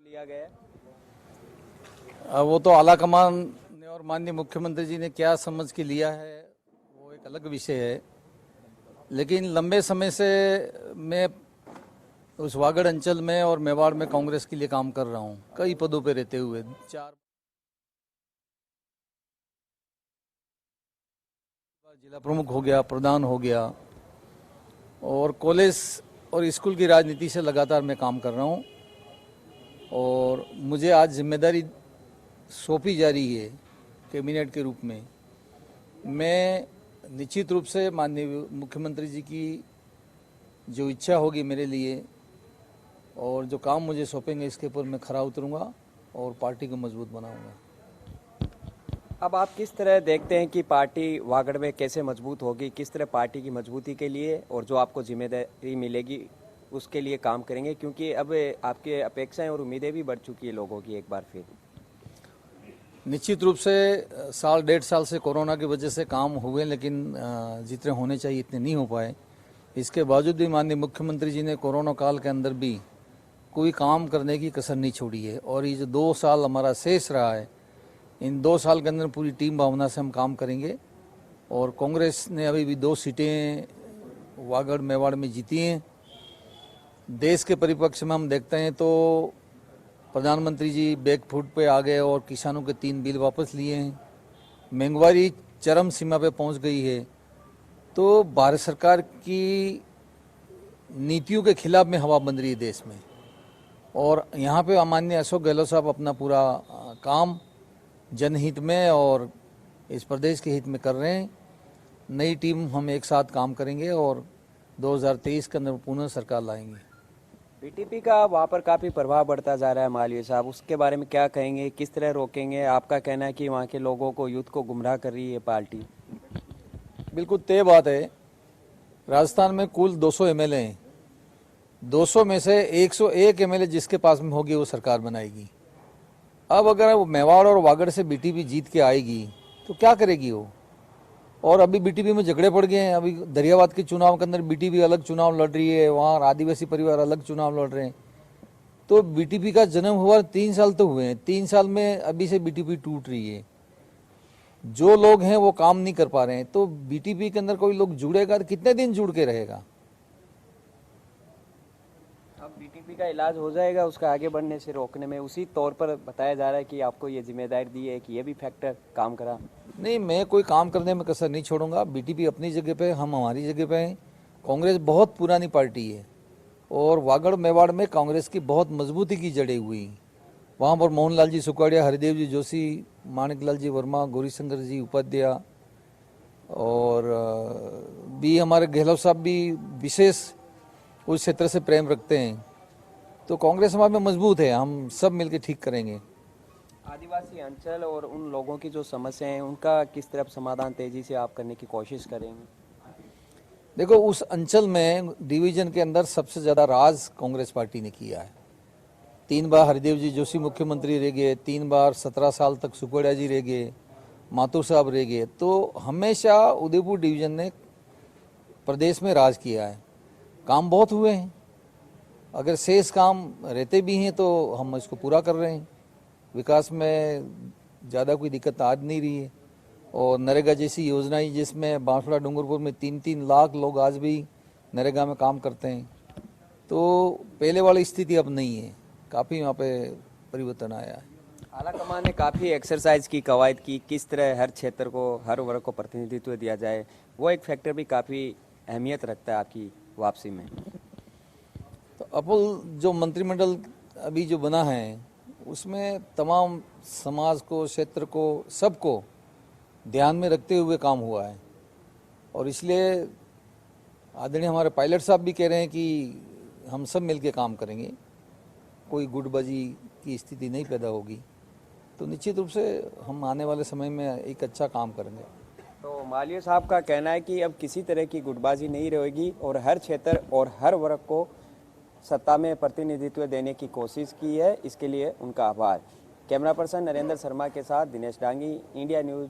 लिया गया है? वो तो आला कमान ने और माननीय मुख्यमंत्री जी ने क्या समझ के लिया है वो एक अलग विषय है, लेकिन लंबे समय से मैं उस वागड़ अंचल में और मेवाड़ में कांग्रेस के लिए काम कर रहा हूँ, कई पदों पे रहते हुए 4 बार जिला प्रमुख हो गया, प्रधान हो गया, और कॉलेज और स्कूल की राजनीति से लगातार मैं काम कर रहा हूँ। और मुझे आज जिम्मेदारी सौंपी जा रही है कैबिनेट के रूप में। मैं निश्चित रूप से माननीय मुख्यमंत्री जी की जो इच्छा होगी मेरे लिए और जो काम मुझे सौंपेंगे इसके ऊपर मैं खरा उतरूंगा और पार्टी को मजबूत बनाऊंगा। अब आप किस तरह देखते हैं कि पार्टी वागड़ में कैसे मजबूत होगी, किस तरह पार्टी की मजबूती के लिए और जो आपको जिम्मेदारी मिलेगी उसके लिए काम करेंगे, क्योंकि अब आपके अपेक्षाएं और उम्मीदें भी बढ़ चुकी है लोगों की एक बार फिर? निश्चित रूप से साल 1.5 साल से कोरोना की वजह से काम हुए, लेकिन जितने होने चाहिए इतने नहीं हो पाए। इसके बावजूद भी माननीय मुख्यमंत्री जी ने कोरोना काल के अंदर भी कोई काम करने की कसर नहीं छोड़ी है। और ये जो 2 साल हमारा शेष रहा है, इन 2 साल के अंदर पूरी टीम भावना से हम काम करेंगे। और कांग्रेस ने अभी भी 2 सीटें वागड़ मेवाड़ में जीती हैं। देश के परिप्रेक्ष्य में हम देखते हैं तो प्रधानमंत्री जी बैकफुट पे आ गए और किसानों के 3 बिल वापस लिए हैं। महंगाई चरम सीमा पे पहुंच गई है। तो भारत सरकार की नीतियों के खिलाफ में हवा बन रही है देश में। और यहाँ पे माननीय अशोक गहलोत साहब अपना पूरा काम जनहित में और इस प्रदेश के हित में कर रहे हैं। नई टीम हम एक साथ काम करेंगे और 2023 के अंदर पुनः सरकार लाएंगे। बीटीपी का वहाँ पर काफ़ी प्रभाव बढ़ता जा रहा है मालवीय साहब, उसके बारे में क्या कहेंगे, किस तरह रोकेंगे? आपका कहना है कि वहाँ के लोगों को, यूथ को गुमराह कर रही है पार्टी। बिल्कुल तय बात है। राजस्थान में कुल 200 एमएलए हैं। 200 में से 101 एमएलए जिसके पास में होगी वो सरकार बनाएगी। अब अगर वो मेवाड़ और वागड़ से बीटीपी जीत के आएगी तो क्या करेगी वो? और अभी बीटीपी में झगड़े पड़ गए हैं। अभी दरियाबाद के चुनाव के अंदर बीटीपी अलग चुनाव लड़ रही है, वहाँ आदिवासी परिवार अलग चुनाव लड़ रहे हैं। तो बीटीपी का जन्म हुआ 3 साल तो हुए हैं, 3 साल में अभी से बीटीपी टूट रही है। जो लोग हैं वो काम नहीं कर पा रहे हैं। तो बीटीपी के अंदर कोई लोग जुड़ेगा तो कितने दिन जुड़ के रहेगा? अब बीटीपी का इलाज हो जाएगा उसका आगे बढ़ने से रोकने में, उसी तौर पर बताया जा रहा है कि आपको ये जिम्मेदारी दी है कि ये भी फैक्टर काम करा। नहीं, मैं कोई काम करने में कसर नहीं छोड़ूंगा। बीटीपी अपनी जगह पे, हम हमारी जगह पे हैं। कांग्रेस बहुत पुरानी पार्टी है और वागड़ मेवाड़ में कांग्रेस की बहुत मजबूती की जड़ें हुई। वहाँ पर मोहनलाल जी सुखाड़िया, हरिदेव जी जोशी, माणिकलाल जी वर्मा, गौरीशंकर जी उपाध्याय और भी हमारे गहलोत साहब भी विशेष उस क्षेत्र से प्रेम रखते हैं। तो कांग्रेस हमारे में मजबूत है, हम सब मिलकर ठीक करेंगे। आदिवासी अंचल और उन लोगों की जो समस्याएं हैं उनका किस तरह समाधान तेजी से आप करने की कोशिश करेंगे? देखो, उस अंचल में डिवीजन के अंदर सबसे ज़्यादा राज कांग्रेस पार्टी ने किया है। 3 बार हरिदेव जी जोशी मुख्यमंत्री रह गए, 3 बार 17 साल तक सुखोड़िया जी रह गए, माथुर साहब रह गए। तो हमेशा उदयपुर डिवीजन ने प्रदेश में राज किया है। काम बहुत हुए हैं। अगर शेष काम रहते भी हैं तो हम इसको पूरा कर रहे हैं। विकास में ज़्यादा कोई दिक्कत आ नहीं रही है। और नरेगा जैसी योजनाएं जिसमें बांसवाड़ा डूंगरपुर में 3-3 लाख लोग आज भी नरेगा में काम करते हैं। तो पहले वाली स्थिति अब नहीं है, काफ़ी वहाँ पे परिवर्तन आया है। आला कमान ने काफ़ी एक्सरसाइज की, कवायद की, किस तरह हर क्षेत्र को, हर वर्ग को प्रतिनिधित्व दिया जाए, वो एक फैक्टर भी काफ़ी अहमियत रखता है आपकी वापसी में। तो अपुल जो मंत्रिमंडल अभी जो बना है उसमें तमाम समाज को, क्षेत्र को, सबको ध्यान में रखते हुए काम हुआ है। और इसलिए आदरणीय हमारे पायलट साहब भी कह रहे हैं कि हम सब मिलके काम करेंगे, कोई गुटबाजी की स्थिति नहीं पैदा होगी। तो निश्चित रूप से हम आने वाले समय में एक अच्छा काम करेंगे। तो मालवीय साहब का कहना है कि अब किसी तरह की गुटबाजी नहीं रहेगी और हर क्षेत्र और हर वर्ग को सत्ता में प्रतिनिधित्व देने की कोशिश की है, इसके लिए उनका आभार। कैमरा पर्सन नरेंद्र शर्मा के साथ दिनेश डांगी, इंडिया न्यूज़।